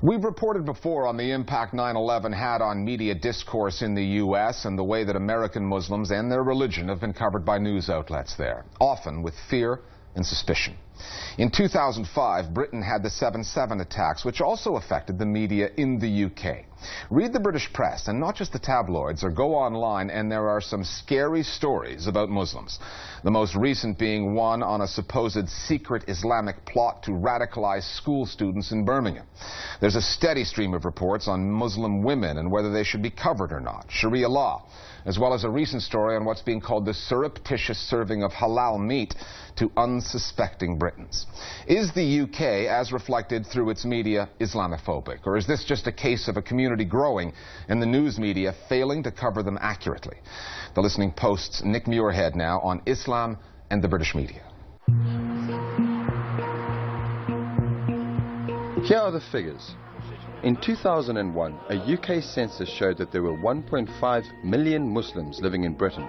We've reported before on the impact 9/11 had on media discourse in the U.S. and the way that American Muslims and their religion have been covered by news outlets there, often with fear and suspicion. In 2005, Britain had the 7/7 attacks, which also affected the media in the UK. Read the British press, and not just the tabloids, or go online, and there are some scary stories about Muslims. The most recent being one on a supposed secret Islamic plot to radicalize school students in Birmingham. There's a steady stream of reports on Muslim women and whether they should be covered or not, Sharia law, as well as a recent story on what's being called the surreptitious serving of halal meat to unsuspecting Britons. Is the UK, as reflected through its media, Islamophobic? Or is this just a case of a community growing and the news media failing to cover them accurately? The Listening Post's Nick Muirhead now on Islam and the British media. Here are the figures. In 2001, a UK census showed that there were 1.5 million Muslims living in Britain.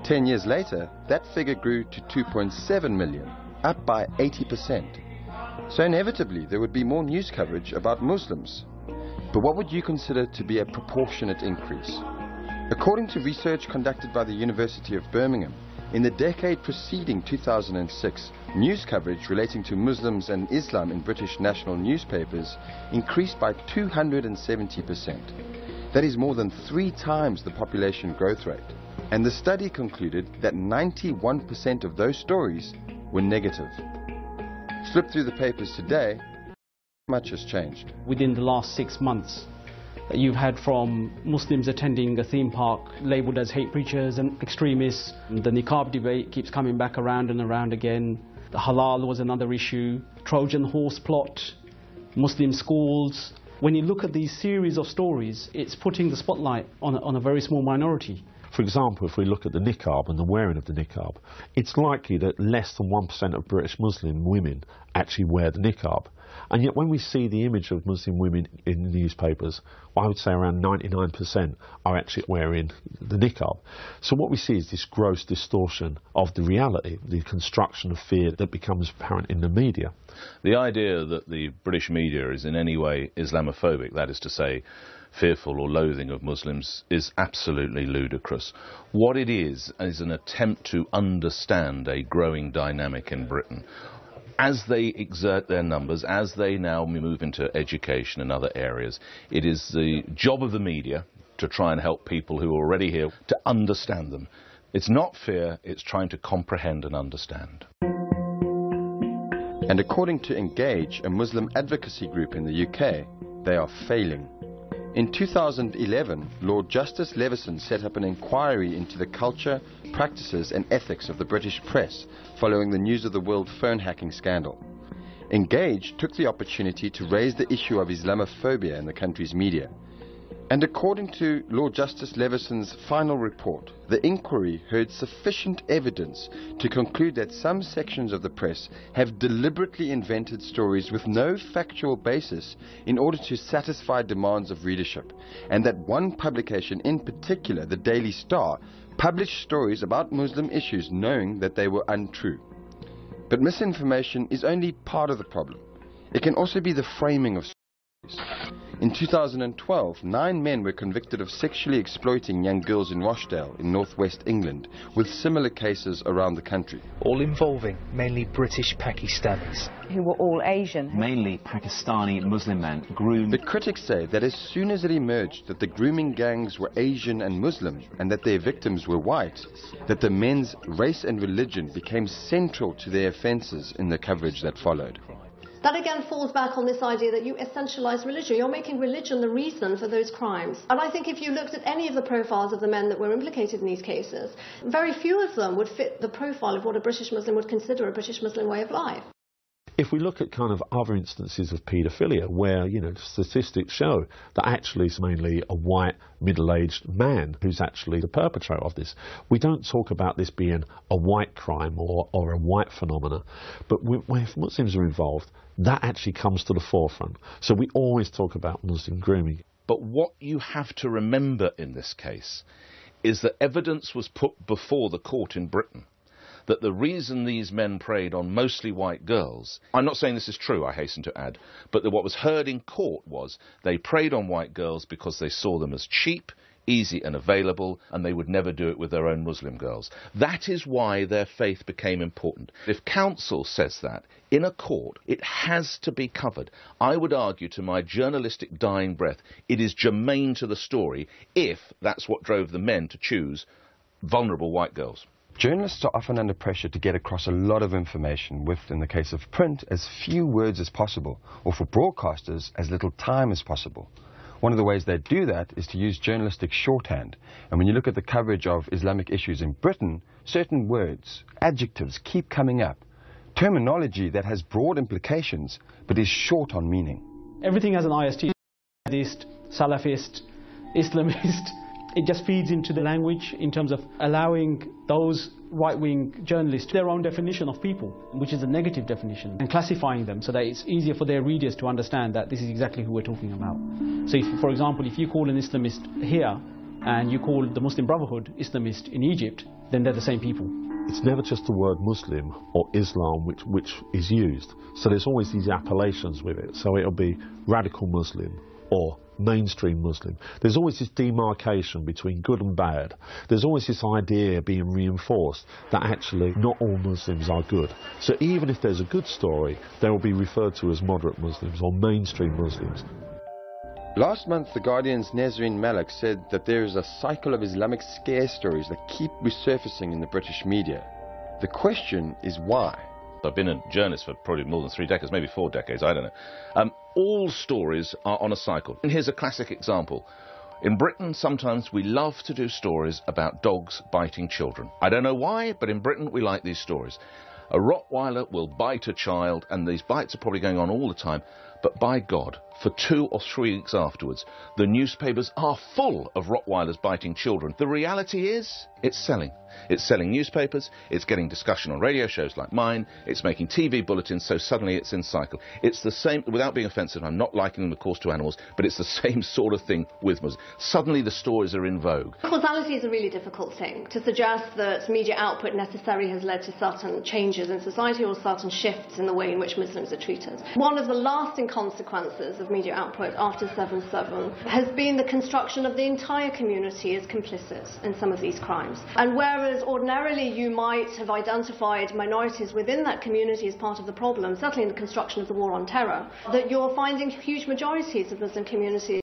10 years later, that figure grew to 2.7 million, up by 80%. So inevitably, there would be more news coverage about Muslims. But what would you consider to be a proportionate increase? According to research conducted by the University of Birmingham, in the decade preceding 2006, news coverage relating to Muslims and Islam in British national newspapers increased by 270%. That is more than 3 times the population growth rate. And the study concluded that 91% of those stories were negative. Flip through the papers today, much has changed. Within the last 6 months, you've had from Muslims attending a theme park labelled as hate preachers and extremists. The niqab debate keeps coming back around and around again. The halal was another issue. Trojan horse plot, Muslim schools. When you look at these series of stories, it's putting the spotlight on a very small minority. For example, if we look at the niqab and the wearing of the niqab, it's likely that less than 1% of British Muslim women actually wear the niqab. And yet when we see the image of Muslim women in the newspapers, well, I would say around 99% are actually wearing the niqab. So what we see is this gross distortion of the reality, the construction of fear that becomes apparent in the media. The idea that the British media is in any way Islamophobic, that is to say, fearful or loathing of Muslims, is absolutely ludicrous. What it is an attempt to understand a growing dynamic in Britain. As they exert their numbers, as they now move into education and other areas, it is the job of the media to try and help people who are already here to understand them. It's not fear, it's trying to comprehend and understand. And according to Engage, a Muslim advocacy group in the UK, they are failing. In 2011, Lord Justice Leveson set up an inquiry into the culture, practices and ethics of the British press following the News of the World phone hacking scandal. Engage took the opportunity to raise the issue of Islamophobia in the country's media. And according to Lord Justice Leveson's final report, the inquiry heard sufficient evidence to conclude that some sections of the press have deliberately invented stories with no factual basis in order to satisfy demands of readership, and that one publication in particular, the Daily Star, published stories about Muslim issues knowing that they were untrue. But misinformation is only part of the problem. It can also be the framing of stories. In 2012, 9 men were convicted of sexually exploiting young girls in Rochdale in northwest England, with similar cases around the country. All involving mainly British Pakistanis. Who were all Asian. Mainly Pakistani Muslim men groomed. But critics say that as soon as it emerged that the grooming gangs were Asian and Muslim, and that their victims were white, that the men's race and religion became central to their offences in the coverage that followed. That again falls back on this idea that you essentialise religion. You're making religion the reason for those crimes. And I think if you looked at any of the profiles of the men that were implicated in these cases, very few of them would fit the profile of what a British Muslim would consider a British Muslim way of life. If we look at kind of other instances of paedophilia where, statistics show that actually it's mainly a white, middle-aged man who's actually the perpetrator of this. We don't talk about this being a white crime or a white phenomena, but when Muslims are involved, that actually comes to the forefront. So we always talk about Muslim grooming. But what you have to remember in this case is that evidence was put before the court in Britain that the reason these men preyed on mostly white girls, I'm not saying this is true, I hasten to add, but that what was heard in court was they preyed on white girls because they saw them as cheap, easy and available, and they would never do it with their own Muslim girls. That is why their faith became important. If counsel says that in a court, it has to be covered. I would argue to my journalistic dying breath, it is germane to the story if that's what drove the men to choose vulnerable white girls. Journalists are often under pressure to get across a lot of information with, in the case of print, as few words as possible, or for broadcasters, as little time as possible. One of the ways they do that is to use journalistic shorthand. And when you look at the coverage of Islamic issues in Britain, certain words, adjectives keep coming up. Terminology that has broad implications, but is short on meaning. Everything has an IST. Salafist, Islamist. It just feeds into the language in terms of allowing those right-wing journalists their own definition of people, which is a negative definition, and classifying them so that it's easier for their readers to understand that this is exactly who we're talking about. So, if, for example, if you call an Islamist here and you call the Muslim Brotherhood Islamist in Egypt, then they're the same people. It's never just the word Muslim or Islam which is used. So there's always these appellations with it. So it'll be radical Muslim or mainstream Muslim. There's always this demarcation between good and bad. There's always this idea being reinforced that actually not all Muslims are good. So even if there's a good story, they will be referred to as moderate Muslims or mainstream Muslims. Last month, The Guardian's Nesreen Malik said that there is a cycle of Islamic scare stories that keep resurfacing in the British media. The question is why? I've been a journalist for probably more than 3 decades, maybe 4 decades, I don't know. All stories are on a cycle. And here's a classic example. In Britain, sometimes we love to do stories about dogs biting children. I don't know why, but in Britain we like these stories. A Rottweiler will bite a child, and these bites are probably going on all the time, but by God, for 2 or 3 weeks afterwards, the newspapers are full of Rottweilers biting children. The reality is, it's selling. It's selling newspapers, it's getting discussion on radio shows like mine, it's making TV bulletins, so suddenly it's in cycle. It's the same, without being offensive, I'm not likening them, of course, to animals, but it's the same sort of thing with Muslims. Suddenly the stories are in vogue. Causality is a really difficult thing. To suggest that media output necessarily has led to certain changes in society or certain shifts in the way in which Muslims are treated. One of the lasting consequences of media output after 7/7 has been the construction of the entire community as complicit in some of these crimes. And whereas ordinarily you might have identified minorities within that community as part of the problem, certainly in the construction of the war on terror, that you're finding huge majorities of Muslim communities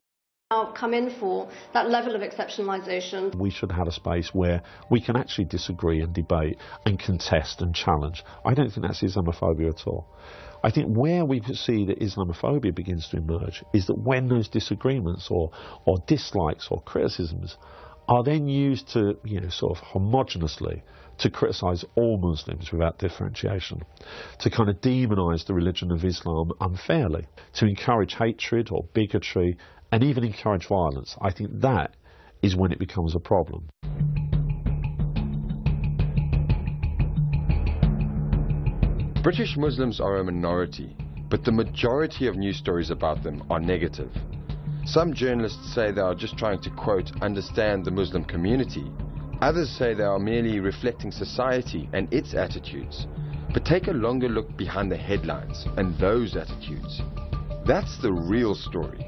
now come in for that level of exceptionalisation. We should have a space where we can actually disagree and debate and contest and challenge. I don't think that's Islamophobia at all. I think where we see that Islamophobia begins to emerge is that when those disagreements or dislikes or criticisms are then used to, sort of homogeneously to criticise all Muslims without differentiation, to kind of demonise the religion of Islam unfairly, to encourage hatred or bigotry and even encourage violence. I think that is when it becomes a problem. British Muslims are a minority, but the majority of news stories about them are negative. Some journalists say they are just trying to, quote, understand the Muslim community. Others say they are merely reflecting society and its attitudes. But take a longer look behind the headlines and those attitudes. That's the real story.